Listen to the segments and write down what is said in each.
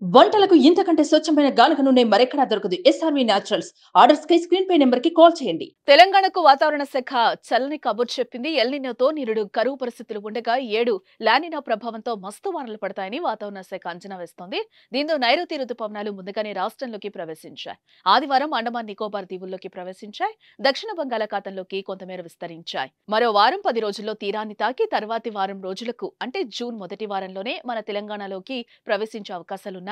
వంటలకు ఇంతకంటే స్వచ్ఛమైన గానుగ నూనె మరెక్కడా దొరకదు. SRV naturals. ఆర్డర్స్ కై స్క్రీన్ పై నెంబర్ కి కాల్ చేయండి. తెలంగాణకు వాతావరణ శాఖ చల్లని కబుర్ చెప్పింది. ఎల్నినోతో నిరుడు కరువు పరిస్థితులు ఉండగా 7 లానినా ప్రభావంతో మస్తు వానలు పడతాయని వాతావరణ శాఖ అంచనా వేస్తోంది. దీంతో నైరుతి రుతుపవనాలు ముందుగానే రాష్ట్రంలోకి ప్రవేశించాయి. ఆదివారం అండమాన్ నికోబార్ దీవుల్లోకి ప్రవేశించాయి. దక్షిణ బంగాళాఖాతంలోకి కొంతమేర విస్తరించాయి. మరో వారం 10 రోజుల్లో తీరాన్ని తాకి తర్వాతి వారం రోజులకు అంటే జూన్ మొదటి వారంలోనే మన తెలంగాణలోకి ప్రవేశించే అవకాశాలున్నాయి.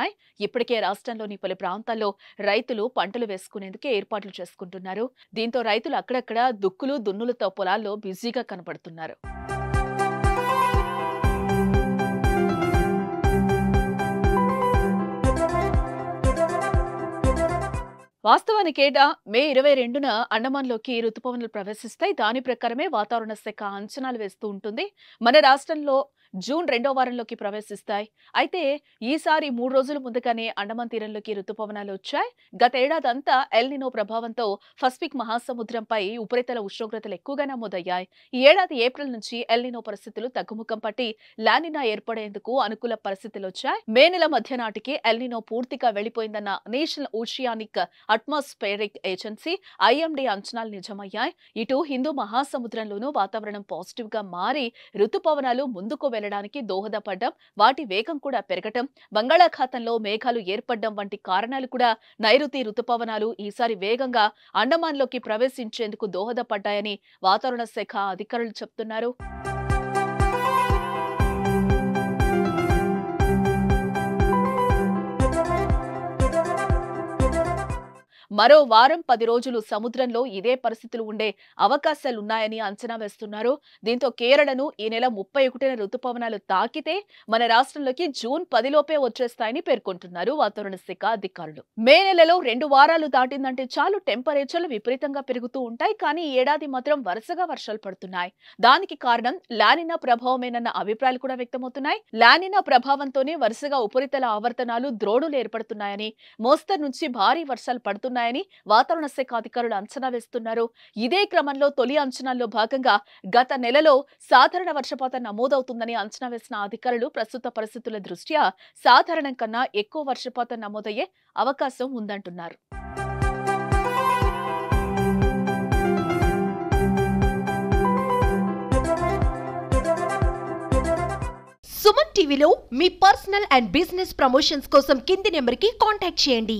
ఇప్పటికే రాష్ట్రంలోని పలు ప్రాంతాల్లో రైతులు పంటలు వేసుకునేందుకు ఏర్పాట్లు చేసుకుంటున్నారు. దీంతో రైతులు అక్కడక్కడ దుక్కులు దున్నులతో పొలాల్లో బిజీగా కనపడుతున్నారు. వాస్తవానికేటా మే 22న అండమాన్లోకి రుతుపవనాలు ప్రవేశిస్తాయి. దాని ప్రకారమే వాతావరణ శాఖ అంచనాలు వేస్తూ ఉంటుంది. మన రాష్ట్రంలో జూన్ 2వ వారంలోకి ప్రవేశిస్తాయి. అయితే ఈసారి 3 రోజుల ముందుగానే అండమాన్ తీరంలోకి రుతుపవనాలు వచ్చాయి. గతేడాదంతా ఎల్నినో ప్రభావంతో పసిఫిక్ మహాసముద్రంపై ఉపరితల ఉష్ణోగ్రతలు ఎక్కువగా నమోదయ్యాయి. ఈ ఏడాది ఏప్రిల్ నుంచి ఎల్నినో పరిస్థితులు తగ్గుముఖం పట్టి లానినా ఏర్పడేందుకు అనుకూల పరిస్థితులు వచ్చాయి. మే నెల మధ్య నాటికి ఎల్నినో పూర్తిగా వెళ్లిపోయిందన్న national oceanic atmospheric agency IMD అంచనాలు నిజమయ్యాయి. ఇటు హిందూ మహాసముద్రంలోనూ వాతావరణం పాజిటివ్ గా మారి రుతుపవనాలు ముందుకు వెళ్లడానికి దోహదపడ్డం, వాటి వేగం కూడా పెరగటం, బంగాళాఖాతంలో మేఘాలు ఏర్పడడం వంటి కారణాలు కూడా నైరుతి రుతుపవనాలు ఈసారి వేగంగా అండమాన్లోకి ప్రవేశించేందుకు దోహదపడ్డాయని వాతావరణ శాఖ అధికారులు చెప్తున్నారు. మరో వారం 10 రోజులు సముద్రంలో ఇదే పరిస్థితులు ఉండే అవకాశాలున్నాయని అంచనా వేస్తున్నారు. దీంతో కేరళను ఈ నెల 31న రుతుపవనాలు తాకితే మన రాష్ట్రంలోకి జూన్ 10 లోపే వచ్చేస్తాయని పేర్కొంటున్నారు వాతావరణ శాఖ అధికారులు. మే నెలలో 2 వారాలు దాటిందంటే చాలు టెంపరేచర్లు విపరీతంగా పెరుగుతూ ఉంటాయి. కానీ ఈ ఏడాది మాత్రం వరుసగా వర్షాలు పడుతున్నాయి. దానికి కారణం లానినా ప్రభావమేనన్న అభిప్రాయాలు కూడా వ్యక్తమవుతున్నాయి. లానినా ప్రభావంతోనే వరుసగా ఉపరితల ఆవర్తనాలు ద్రోణులు ఏర్పడుతున్నాయని, మోస్తరు నుంచి భారీ వర్షాలు పడుతున్నాయని వాతావరణ శాఖ అధికారులు అంచనా వేస్తున్నారు. ఇదే క్రమంలో తొలి అంచనాల్లో భాగంగా గత నెలలో సాధారణ వర్షపాతం నమోదవుతుందని అంచనా వేసిన అధికారులు ప్రస్తుత పరిస్థితుల దృష్ట్యా సాధారణం కన్నా ఎక్కువ వర్షపాతం నమోదయ్యే అవకాశం ఉందంటున్నారు. సుమన్ టీవీలో మీ పర్సనల్ అండ్ బిజినెస్ ప్రమోషన్స్ కోసం కింది నెంబర్కి కాంటాక్ట్ చేయండి.